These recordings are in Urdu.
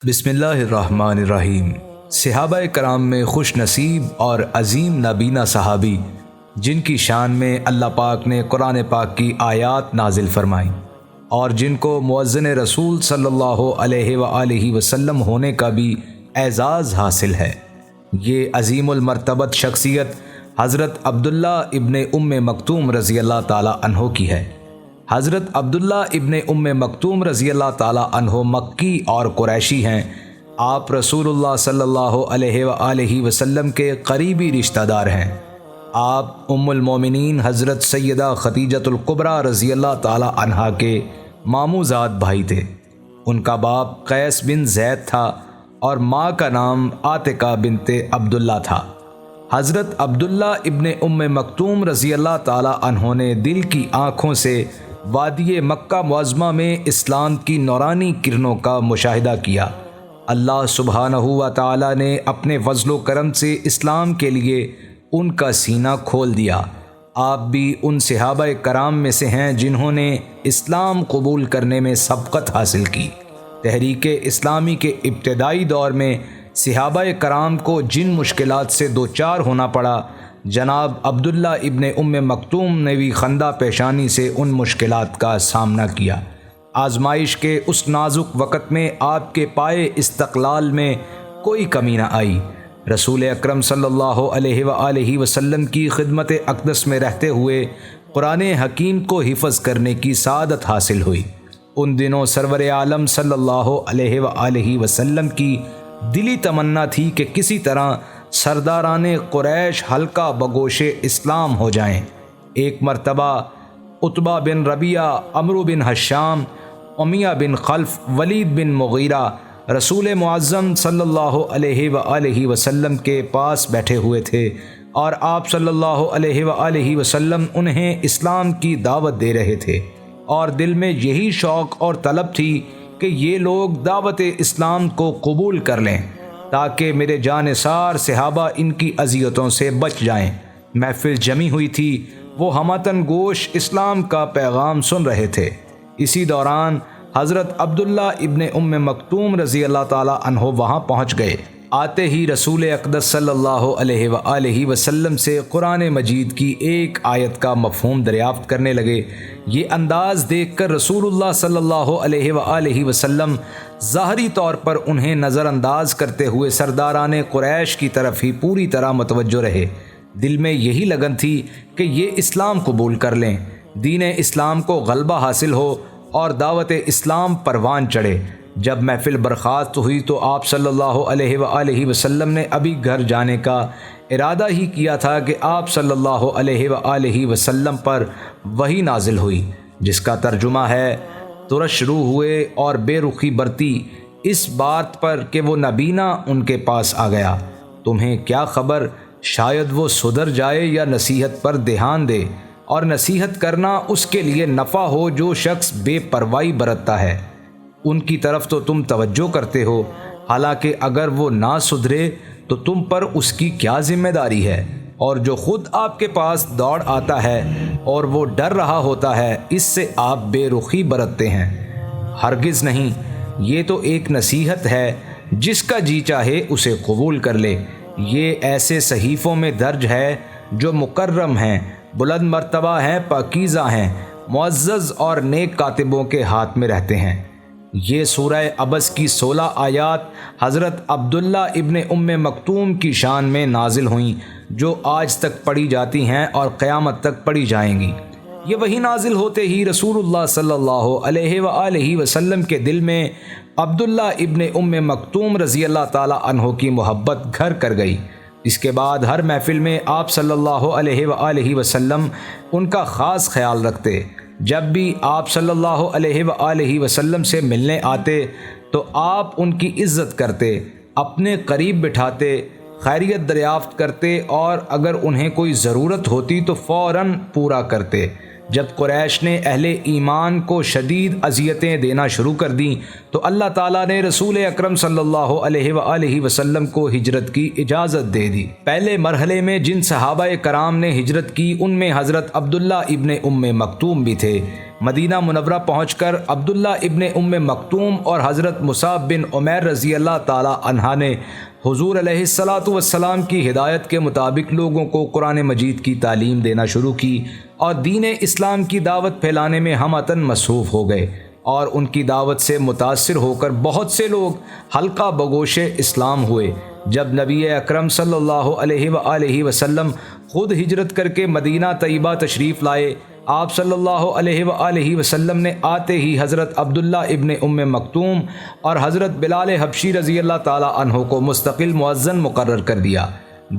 بسم اللہ الرحمن الرحیم۔ صحابہ کرام میں خوش نصیب اور عظیم نابینا صحابی جن کی شان میں اللہ پاک نے قرآن پاک کی آیات نازل فرمائیں اور جن کو مؤذن رسول صلی اللہ علیہ وآلہ وسلم ہونے کا بھی اعزاز حاصل ہے، یہ عظیم المرتبت شخصیت حضرت عبداللہ ابن مکتوم رضی اللہ تعالی عنہ کی ہے۔ حضرت عبداللہ ابن مکتوم رضی اللہ تعالی عنہ مکی اور قریشی ہیں۔ آپ رسول اللہ صلی اللہ علیہ وآلہ وسلم کے قریبی رشتہ دار ہیں۔ آپ ام المومنین حضرت سیدہ خدیجۃ الکبریٰ رضی اللہ تعالی عنہا کے ماموزاد بھائی تھے۔ ان کا باپ قیس بن زید تھا اور ماں کا نام عاتقہ بنت عبداللہ تھا۔ حضرت عبداللہ ابن مکتوم رضی اللہ تعالی عنہ نے دل کی آنکھوں سے وادی مکہ معظمہ میں اسلام کی نورانی کرنوں کا مشاہدہ کیا۔ اللہ سبحانہ و تعالی نے اپنے فضل و کرم سے اسلام کے لیے ان کا سینہ کھول دیا۔ آپ بھی ان صحابہ کرام میں سے ہیں جنہوں نے اسلام قبول کرنے میں سبقت حاصل کی۔ تحریک اسلامی کے ابتدائی دور میں صحابہ کرام کو جن مشکلات سے دوچار ہونا پڑا، جناب عبداللہ ابن مکتوم نے بھی خندہ پیشانی سے ان مشکلات کا سامنا کیا۔ آزمائش کے اس نازک وقت میں آپ کے پائے استقلال میں کوئی کمی نہ آئی۔ رسول اکرم صلی اللہ علیہ وآلہ وسلم کی خدمت اقدس میں رہتے ہوئے قرآن حکیم کو حفظ کرنے کی سعادت حاصل ہوئی۔ ان دنوں سرور عالم صلی اللہ علیہ وآلہ وسلم کی دلی تمنا تھی کہ کسی طرح سرداران قریش حلقہ بگوش اسلام ہو جائیں۔ ایک مرتبہ عتبہ بن ربیعہ، عمرو بن حشام، امیہ بن خلف، ولید بن مغیرہ رسول معظم صلی اللہ علیہ وآلہ وسلم کے پاس بیٹھے ہوئے تھے اور آپ صلی اللہ علیہ وآلہ وسلم انہیں اسلام کی دعوت دے رہے تھے، اور دل میں یہی شوق اور طلب تھی کہ یہ لوگ دعوت اسلام کو قبول کر لیں تاکہ میرے جانثار صحابہ ان کی اذیتوں سے بچ جائیں۔ محفل جمی ہوئی تھی، وہ ہمتن گوش اسلام کا پیغام سن رہے تھے۔ اسی دوران حضرت عبداللہ ابن مکتوم رضی اللہ تعالی عنہ وہاں پہنچ گئے۔ آتے ہی رسول اقدس صلی اللہ علیہ وآلہ وسلم سے قرآن مجید کی ایک آیت کا مفہوم دریافت کرنے لگے۔ یہ انداز دیکھ کر رسول اللہ صلی اللہ علیہ وآلہ وسلم ظاہری طور پر انہیں نظر انداز کرتے ہوئے سرداران قریش کی طرف ہی پوری طرح متوجہ رہے۔ دل میں یہی لگن تھی کہ یہ اسلام قبول کر لیں، دین اسلام کو غلبہ حاصل ہو اور دعوت اسلام پروان چڑھے۔ جب محفل برخاست ہوئی تو آپ صلی اللہ علیہ وآلہ وسلم نے ابھی گھر جانے کا ارادہ ہی کیا تھا کہ آپ صلی اللہ علیہ وآلہ وسلم پر وحی نازل ہوئی، جس کا ترجمہ ہے: ترش روح ہوئے اور بے رخی برتی اس بات پر کہ وہ نبینا ان کے پاس آ گیا۔ تمہیں کیا خبر، شاید وہ سدھر جائے یا نصیحت پر دھیان دے، اور نصیحت کرنا اس کے لیے نفع ہو جو شخص بے پرواہی برتتا ہے۔ ان کی طرف تو تم توجہ کرتے ہو، حالانکہ اگر وہ نہ سدھرے تو تم پر اس کی کیا ذمہ داری ہے؟ اور جو خود آپ کے پاس دوڑ آتا ہے اور وہ ڈر رہا ہوتا ہے، اس سے آپ بے رخی برتتے ہیں۔ ہرگز نہیں، یہ تو ایک نصیحت ہے، جس کا جی چاہے اسے قبول کر لے۔ یہ ایسے صحیفوں میں درج ہے جو مکرم ہیں، بلند مرتبہ ہیں، پاکیزہ ہیں، معزز اور نیک کاتبوں کے ہاتھ میں رہتے ہیں۔ یہ سورہ عبس کی 16 آیات حضرت عبداللہ ابن مکتوم کی شان میں نازل ہوئیں، جو آج تک پڑھی جاتی ہیں اور قیامت تک پڑھی جائیں گی۔ یہ وہی نازل ہوتے ہی رسول اللہ صلی اللہ علیہ وآلہ وسلم کے دل میں عبداللہ ابن مکتوم رضی اللہ تعالی عنہ کی محبت گھر کر گئی۔ اس کے بعد ہر محفل میں آپ صلی اللہ علیہ وآلہ وسلم ان کا خاص خیال رکھتے۔ جب بھی آپ صلی اللہ علیہ وآلہ وسلم سے ملنے آتے تو آپ ان کی عزت کرتے، اپنے قریب بٹھاتے، خیریت دریافت کرتے، اور اگر انہیں کوئی ضرورت ہوتی تو فوراً پورا کرتے۔ جب قریش نے اہل ایمان کو شدید اذیتیں دینا شروع کر دیں تو اللہ تعالیٰ نے رسول اکرم صلی اللہ علیہ وآلہ وسلم کو ہجرت کی اجازت دے دی۔ پہلے مرحلے میں جن صحابہ کرام نے ہجرت کی ان میں حضرت عبداللہ ابن ام مکتوم بھی تھے۔ مدینہ منورہ پہنچ کر عبداللہ ابن ام مکتوم اور حضرت مصعب بن عمیر رضی اللہ تعالی عنہ نے حضور علیہ الصلاۃ والسلام کی ہدایت کے مطابق لوگوں کو قرآن مجید کی تعلیم دینا شروع کی اور دین اسلام کی دعوت پھیلانے میں ہمتاً مصروف ہو گئے، اور ان کی دعوت سے متاثر ہو کر بہت سے لوگ حلقہ بگوش اسلام ہوئے۔ جب نبی اکرم صلی اللہ علیہ وآلہ وسلم خود ہجرت کر کے مدینہ طیبہ تشریف لائے، آپ صلی اللہ علیہ وآلہ وسلم نے آتے ہی حضرت عبداللہ ابن ام مکتوم اور حضرت بلال حبشی رضی اللہ تعالی عنہ کو مستقل مؤذن مقرر کر دیا۔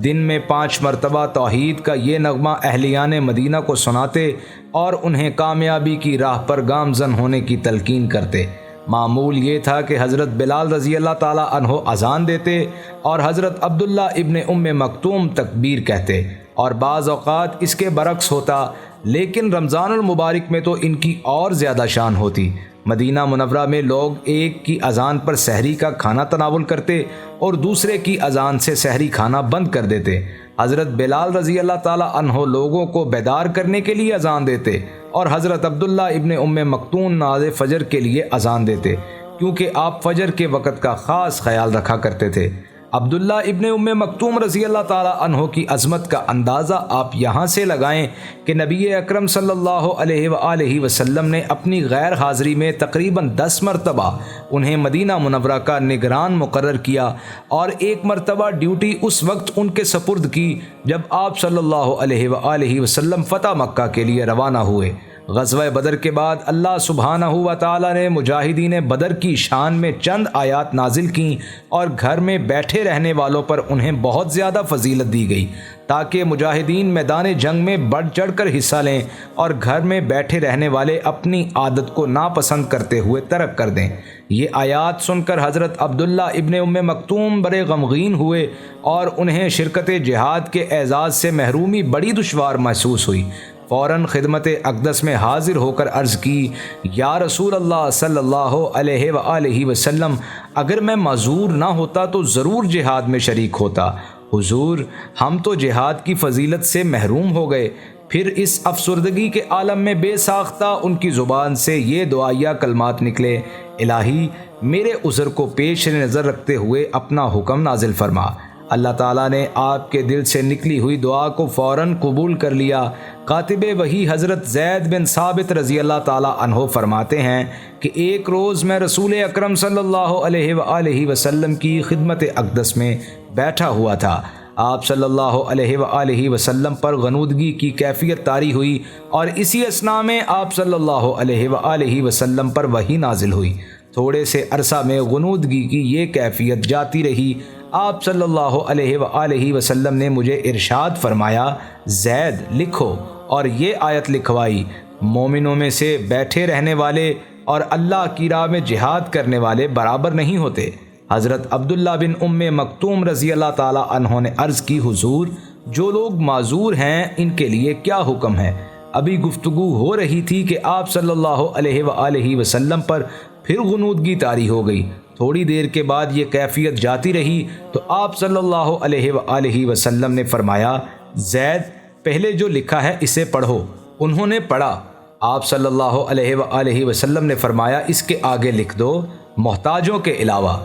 دن میں 5 مرتبہ توحید کا یہ نغمہ اہلیان مدینہ کو سناتے اور انہیں کامیابی کی راہ پر گامزن ہونے کی تلقین کرتے۔ معمول یہ تھا کہ حضرت بلال رضی اللہ تعالی عنہ اذان دیتے اور حضرت عبداللہ ابن ام مکتوم تکبیر کہتے، اور بعض اوقات اس کے برعکس ہوتا، لیکن رمضان المبارک میں تو ان کی اور زیادہ شان ہوتی۔ مدینہ منورہ میں لوگ ایک کی اذان پر سحری کا کھانا تناول کرتے اور دوسرے کی اذان سے سحری کھانا بند کر دیتے۔ حضرت بلال رضی اللہ تعالی عنہ لوگوں کو بیدار کرنے کے لیے اذان دیتے اور حضرت عبداللہ ابن ام مکتوم نماز فجر کے لیے اذان دیتے، کیونکہ آپ فجر کے وقت کا خاص خیال رکھا کرتے تھے۔ عبداللہ ابن ام مکتوم رضی اللہ تعالی عنہ کی عظمت کا اندازہ آپ یہاں سے لگائیں کہ نبی اکرم صلی اللہ علیہ وآلہ وسلم نے اپنی غیر حاضری میں تقریباً 10 مرتبہ انہیں مدینہ منورہ کا نگران مقرر کیا، اور ایک مرتبہ ڈیوٹی اس وقت ان کے سپرد کی جب آپ صلی اللہ علیہ وآلہ وسلم فتح مکہ کے لیے روانہ ہوئے۔ غزوہ بدر کے بعد اللہ سبحانہ و تعالی نے مجاہدین بدر کی شان میں چند آیات نازل کیں اور گھر میں بیٹھے رہنے والوں پر انہیں بہت زیادہ فضیلت دی گئی، تاکہ مجاہدین میدان جنگ میں بڑھ چڑھ کر حصہ لیں اور گھر میں بیٹھے رہنے والے اپنی عادت کو ناپسند کرتے ہوئے ترک کر دیں۔ یہ آیات سن کر حضرت عبداللہ ابن ام مکتوم بڑے غمگین ہوئے اور انہیں شرکت جہاد کے اعزاز سے محرومی بڑی دشوار محسوس ہوئی۔ فوراً خدمت اقدس میں حاضر ہو کر عرض کی، یا رسول اللہ صلی اللہ علیہ وآلہ وسلم، اگر میں معذور نہ ہوتا تو ضرور جہاد میں شریک ہوتا۔ حضور، ہم تو جہاد کی فضیلت سے محروم ہو گئے۔ پھر اس افسردگی کے عالم میں بے ساختہ ان کی زبان سے یہ دعائیہ کلمات نکلے، الہی میرے عذر کو پیش نظر رکھتے ہوئے اپنا حکم نازل فرما۔ اللہ تعالیٰ نے آپ کے دل سے نکلی ہوئی دعا کو فوراً قبول کر لیا۔ کاتب وحی حضرت زید بن ثابت رضی اللہ تعالیٰ عنہ فرماتے ہیں کہ ایک روز میں رسول اکرم صلی اللہ علیہ وآلہ وسلم کی خدمت اقدس میں بیٹھا ہوا تھا۔ آپ صلی اللہ علیہ وآلہ وسلم پر غنودگی کی کیفیت طاری ہوئی، اور اسی اثناء میں آپ صلی اللہ علیہ وآلہ وسلم پر وحی نازل ہوئی۔ تھوڑے سے عرصہ میں غنودگی کی یہ کیفیت جاتی رہی۔ آپ صلی اللہ علیہ وآلہ وسلم نے مجھے ارشاد فرمایا، زید لکھو، اور یہ آیت لکھوائی، مومنوں میں سے بیٹھے رہنے والے اور اللہ کی راہ میں جہاد کرنے والے برابر نہیں ہوتے۔ حضرت عبداللہ بن ام مکتوم رضی اللہ تعالی عنہ نے عرض کی، حضور، جو لوگ معذور ہیں ان کے لیے کیا حکم ہے؟ ابھی گفتگو ہو رہی تھی کہ آپ صلی اللہ علیہ وآلہ وسلم پر پھر غنودگی طاری ہو گئی۔ تھوڑی دیر کے بعد یہ کیفیت جاتی رہی تو آپ صلی اللہ علیہ وآلہ وسلم نے فرمایا، زید، پہلے جو لکھا ہے اسے پڑھو۔ انہوں نے پڑھا۔ آپ صلی اللہ علیہ وآلہ وسلم نے فرمایا، اس کے آگے لکھ دو، محتاجوں کے علاوہ۔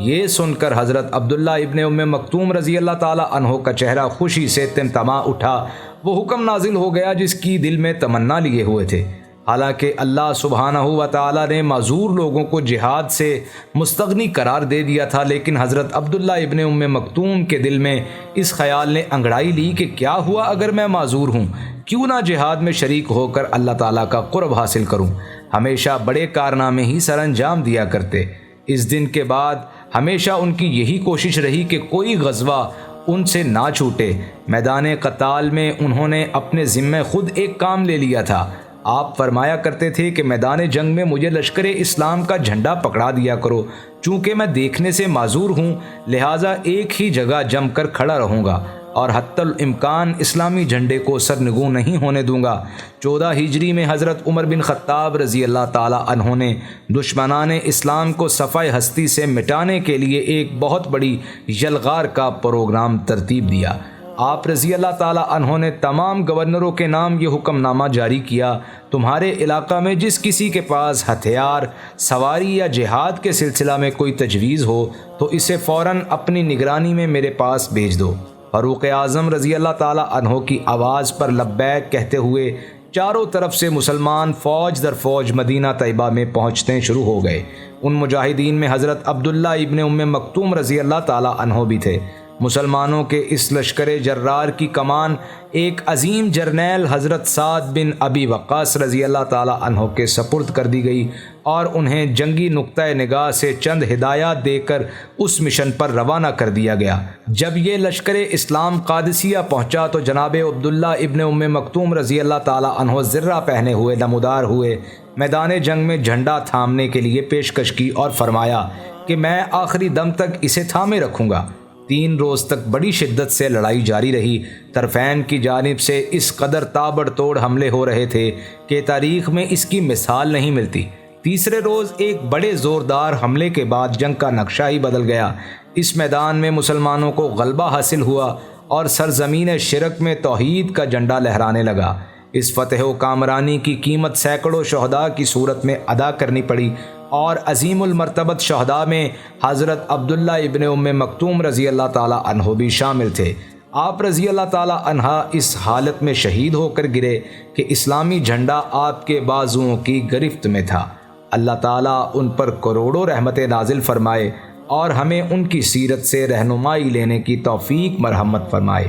یہ سن کر حضرت عبداللہ ابن ام مکتوم رضی اللہ تعالی عنہ کا چہرہ خوشی سے تمتما اٹھا۔ وہ حکم نازل ہو گیا جس کی دل میں تمنا لیے ہوئے تھے۔ حالانکہ اللہ سبحانہ و تعالی نے معذور لوگوں کو جہاد سے مستغنی قرار دے دیا تھا، لیکن حضرت عبداللہ ابن ام مکتوم کے دل میں اس خیال نے انگڑائی لی کہ کیا ہوا اگر میں معذور ہوں، کیوں نہ جہاد میں شریک ہو کر اللہ تعالیٰ کا قرب حاصل کروں۔ ہمیشہ بڑے کارنامے ہی سر انجام دیا کرتے۔ اس دن کے بعد ہمیشہ ان کی یہی کوشش رہی کہ کوئی غزوہ ان سے نہ چھوٹے۔ میدان قتال میں انہوں نے اپنے ذمہ خود ایک کام لے لیا تھا۔ آپ فرمایا کرتے تھے کہ میدان جنگ میں مجھے لشکر اسلام کا جھنڈا پکڑا دیا کرو، چونکہ میں دیکھنے سے معذور ہوں، لہٰذا ایک ہی جگہ جم کر کھڑا رہوں گا۔ اور حتی الامکان اسلامی جھنڈے کو سرنگوں نہیں ہونے دوں گا۔ 14 ہجری میں حضرت عمر بن خطاب رضی اللہ تعالی عنہ نے دشمنان اسلام کو صفحہ ہستی سے مٹانے کے لیے ایک بہت بڑی یلغار کا پروگرام ترتیب دیا۔ آپ رضی اللہ تعالی عنہ نے تمام گورنروں کے نام یہ حکم نامہ جاری کیا: تمہارے علاقہ میں جس کسی کے پاس ہتھیار، سواری یا جہاد کے سلسلہ میں کوئی تجویز ہو تو اسے فوراً اپنی نگرانی میں میرے پاس بھیج دو۔ فاروق اعظم رضی اللہ تعالی عنہ کی آواز پر لبیک کہتے ہوئے چاروں طرف سے مسلمان فوج در فوج مدینہ طیبہ میں پہنچتے شروع ہو گئے۔ ان مجاہدین میں حضرت عبداللہ ابن ام مکتوم رضی اللہ تعالی عنہ بھی تھے۔ مسلمانوں کے اس لشکر جرار کی کمان ایک عظیم جرنیل حضرت سعد بن ابی وقاص رضی اللہ تعالی عنہ کے سپرد کر دی گئی اور انہیں جنگی نقطہ نگاہ سے چند ہدایات دے کر اس مشن پر روانہ کر دیا گیا۔ جب یہ لشکر اسلام قادسیہ پہنچا تو جناب عبداللہ ابن ام مکتوم رضی اللہ تعالی عنہ زرہ پہنے ہوئے نمودار ہوئے، میدان جنگ میں جھنڈا تھامنے کے لیے پیشکش کی اور فرمایا کہ میں آخری دم تک اسے تھامے رکھوں گا۔ 3 روز تک بڑی شدت سے لڑائی جاری رہی۔ طرفین کی جانب سے اس قدر تابڑ توڑ حملے ہو رہے تھے کہ تاریخ میں اس کی مثال نہیں ملتی۔ تیسرے روز ایک بڑے زوردار حملے کے بعد جنگ کا نقشہ ہی بدل گیا۔ اس میدان میں مسلمانوں کو غلبہ حاصل ہوا اور سرزمین شرک میں توحید کا جھنڈا لہرانے لگا۔ اس فتح و کامرانی کی قیمت سینکڑوں شہداء کی صورت میں ادا کرنی پڑی اور عظیم المرتبت شہداء میں حضرت عبداللہ ابن ام مکتوم رضی اللہ تعالی عنہ بھی شامل تھے۔ آپ رضی اللہ تعالی عنہ اس حالت میں شہید ہو کر گرے کہ اسلامی جھنڈا آپ کے بازوؤں کی گرفت میں تھا۔ اللہ تعالیٰ ان پر کروڑوں رحمتیں نازل فرمائے اور ہمیں ان کی سیرت سے رہنمائی لینے کی توفیق مرحمت فرمائے۔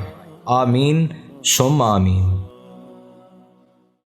آمین ثم آمین۔